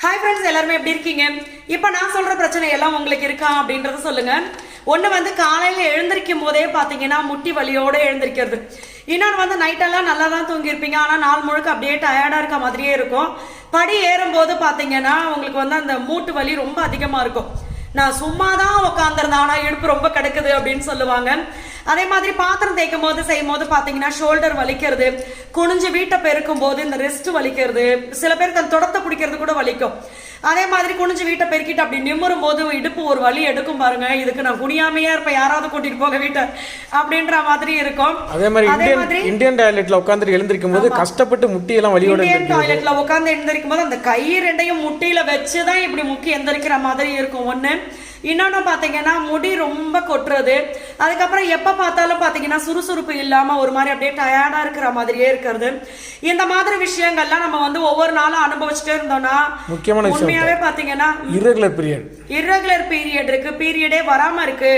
Hi friends, எல்லாருமே எப்படி இருக்கீங்க? இப்போ நான் சொல்ற பிரச்சனை எல்லாம் உங்களுக்கு இருக்கா அப்படின்றத சொல்லுங்க. ஒன்று வந்து காலையில் எழுந்திருக்கும் போதே பார்த்தீங்கன்னா முட்டி வலியோடு எழுந்திருக்கிறது. இன்னொன்று வந்து நைட்டெல்லாம் நல்லா தான் தூங்கியிருப்பீங்க, ஆனால் நாள் முழுக்க அப்படியே டயர்டாக இருக்க மாதிரியே இருக்கும். படி ஏறும்போது பார்த்தீங்கன்னா உங்களுக்கு வந்து அந்த மூட்டு வலி ரொம்ப அதிகமாக இருக்கும். நான் சும்மா தான் உட்காந்துருந்தேன், ஆனால் இடுப்பு ரொம்ப கிடக்குது அப்படின்னு சொல்லுவாங்க. அதே மாதிரி பாத்திரம் தேய்க்கும் போது செய்யும் போது பார்த்தீங்கன்னா ஷோல்டர் வலிக்கிறது, குனிஞ்சு வீட்டை பெருக்கும் போது இந்த ரெஸ்ட் வலிக்கிறது, சில பேருக்கு அந்த தொடத்தை பிடிக்கிறது கூட வலிக்கும். அதே மாதிரி குனிஞ்சு வீட்டை பெருக்கிட்டு அப்படி நிமிரும் போது இடுப்பு ஒரு வலி எடுக்கும் பாருங்க. இதுக்கு நான் குனியாமையா இருப்பேன், யாராவது கூட்டிட்டு போக வீட்டை அப்படின்ற மாதிரி இருக்கும். அதே மாதிரி இந்தியன் டாய்லெட்ல உட்காந்து எழுந்திருக்கும் போது கஷ்டப்பட்டு முட்டியெல்லாம் வலியோட இந்தியன் டாய்லெட்ல உட்காந்து எழுந்திருக்கும் போது அந்த கை ரெண்டையும் முட்டியில வச்சுதான் இப்படி முக்கி எந்திரிக்கிற மாதிரி இருக்கும் ஒண்ணு. இன்னொன்னு பாத்தீங்கன்னா முடி ரொம்ப கொட்டுறது, அதுக்கப்புறம் எப்ப பார்த்தாலும் பாத்தீங்கன்னா சுறுசுறுப்பு இல்லாம ஒரு மாதிரி அப்படியே டயர்டா இருக்கிற மாதிரியே இருக்கிறது. இந்த மாதிரி விஷயங்கள்லாம் நம்ம வந்து ஒவ்வொரு நாளும் அனுபவிச்சுட்டே இருந்தோம்னா முக்கியமான உண்மையாவே பாத்தீங்கன்னா இர்ரெகுலர் பீரியட் இருக்கு, பீரியடே வராம இருக்கு,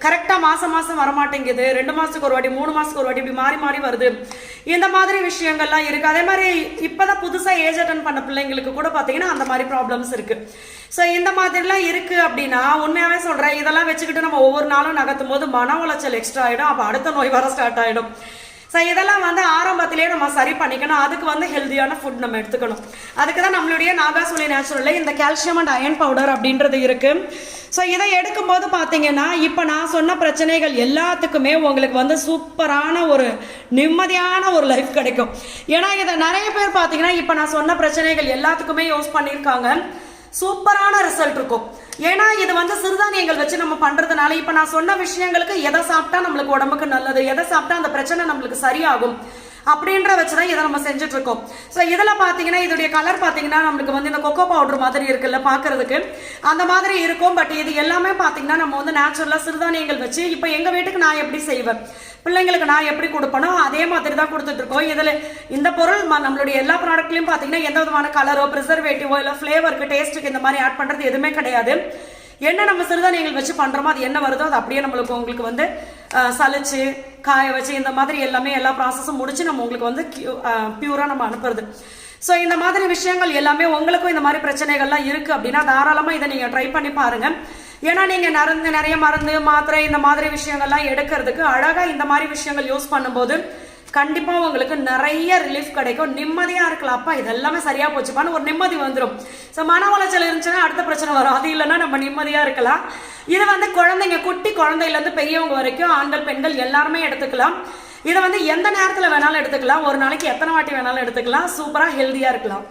கரெக்டா மாசம் வரமாட்டேங்குது, 2 மாசத்துக்கு ஒரு வாட்டி 3 மாசத்துக்கு ஒரு வாட்டி இப்படி மாறி மாறி வருது. இந்த மாதிரி விஷயங்கள்லாம் இருக்கு. அதே மாதிரி இப்பதான் புதுசா ஏஜ் அட்டன் பண்ண பிள்ளைங்களுக்கு கூட பாத்தீங்கன்னா அந்த மாதிரி ப்ராப்ளம்ஸ் இருக்கு. ஸோ இந்த மாதிரிலாம் இருக்கு அப்படின்னா உண்மையாவே சொல்றேன், இதெல்லாம் வச்சுக்கிட்டு நம்ம ஒவ்வொரு நாளும் நகர்த்தும் போது மன உளைச்சல் எக்ஸ்ட்ரா ஆயிடும். அப்போ அடுத்த நோய் வர ஸ்டார்ட் ஆயிடும். ஸோ இதெல்லாம் வந்து ஆரம்பத்திலேயே நம்ம சரி பண்ணிக்கணும். அதுக்கு வந்து ஹெல்தியான ஃபுட் நம்ம எடுத்துக்கணும். அதுக்கு தான் நம்மளுடைய நாகாசோலி நேச்சுரல்ல இந்த கால்சியம் அண்ட் அயன் பவுடர் அப்படின்றது இருக்கு. ஸோ இதை எடுக்கும்போது பார்த்தீங்கன்னா இப்போ நான் சொன்ன பிரச்சனைகள் எல்லாத்துக்குமே உங்களுக்கு வந்து சூப்பரான ஒரு நிம்மதியான ஒரு லைஃப் கிடைக்கும். ஏன்னா இதை நிறைய பேர் பார்த்தீங்கன்னா இப்போ நான் சொன்ன பிரச்சனைகள் எல்லாத்துக்குமே யூஸ் பண்ணியிருக்காங்க, சூப்பரான ரிசல்ட் இருக்கும். ஏன்னா இது வந்து சிறுதானியங்கள் வச்சு நம்ம பண்றதுனால இப்ப நான் சொன்ன விஷயங்களுக்கு எதை சாப்பிட்டா நம்மளுக்கு உடம்புக்கு நல்லது, எதை சாப்பிட்டா அந்த பிரச்சனை நம்மளுக்கு சரியாகும் அப்படின்ற வச்சுதான் இதை நம்ம செஞ்சுட்டு இருக்கோம். ஸோ இதில் பார்த்தீங்கன்னா இதோடைய கலர் பார்த்தீங்கன்னா நம்மளுக்கு வந்து இந்த கொக்கோ பவுடர் மாதிரி இருக்குல்ல பார்க்கறதுக்கு அந்த மாதிரி இருக்கும். பட் இது எல்லாமே பார்த்தீங்கன்னா நம்ம வந்து நேச்சுரலாக சிறுதானியங்கள் வச்சு இப்போ எங்கள் வீட்டுக்கு நான் எப்படி செய்வேன், பிள்ளைங்களுக்கு நான் எப்படி கொடுப்பனோ அதே மாதிரி தான் கொடுத்துட்டு இருக்கோம். இதில் இந்த பொருள் நம்மளுடைய எல்லா ப்ராடக்ட்லையும் பார்த்தீங்கன்னா எந்த விதமான கலரோ ப்ரிசர்வேட்டிவோ இல்லை ஃப்ளேவருக்கு டேஸ்ட்டுக்கு இந்த மாதிரி ஆட் பண்ணுறது எதுவுமே கிடையாது. என்ன நம்ம சிறுதானியங்கள் வச்சு பண்றோமோ அது என்ன வருதோ அது அப்படியே நம்மளுக்கு உங்களுக்கு வந்து சலிச்சு காய வச்சு இந்த மாதிரி எல்லாமே எல்லா ப்ராசஸும் முடிச்சு நம்ம உங்களுக்கு வந்து பியூரா நம்ம அனுப்புறது. ஸோ இந்த மாதிரி விஷயங்கள் எல்லாமே உங்களுக்கும் இந்த மாதிரி பிரச்சனைகள்லாம் இருக்கு அப்படின்னா தாராளமா இதை நீங்க ட்ரை பண்ணி பாருங்க. ஏன்னா நீங்க நிறைய மருந்து மாத்திரை இந்த மாதிரி விஷயங்கள்லாம் எடுக்கிறதுக்கு அழகா இந்த மாதிரி விஷயங்கள் யூஸ் பண்ணும்போது கண்டிப்பா உங்களுக்கு நிறைய ரிலீஃப் கிடைக்கும், நிம்மதியா இருக்கலாம். அப்பா இதெல்லாமே சரியா போச்சுப்பான்னு ஒரு நிம்மதி வந்துடும். ஸோ மன உளைச்சல் இருந்துச்சுன்னா அடுத்த பிரச்சனை வரும், அது இல்லைன்னா நம்ம நிம்மதியா இருக்கலாம். இது வந்து குழந்தைங்க, குட்டி குழந்தையிலேருந்து பெரியவங்க வரைக்கும் ஆண்கள் பெண்கள் எல்லாருமே எடுத்துக்கலாம். இதை வந்து எந்த நேரத்தில் வேணாலும் எடுத்துக்கலாம், ஒரு நாளைக்கு எத்தனை வாட்டி வேணாலும் எடுத்துக்கலாம், சூப்பரா ஹெல்தியா இருக்கலாம்.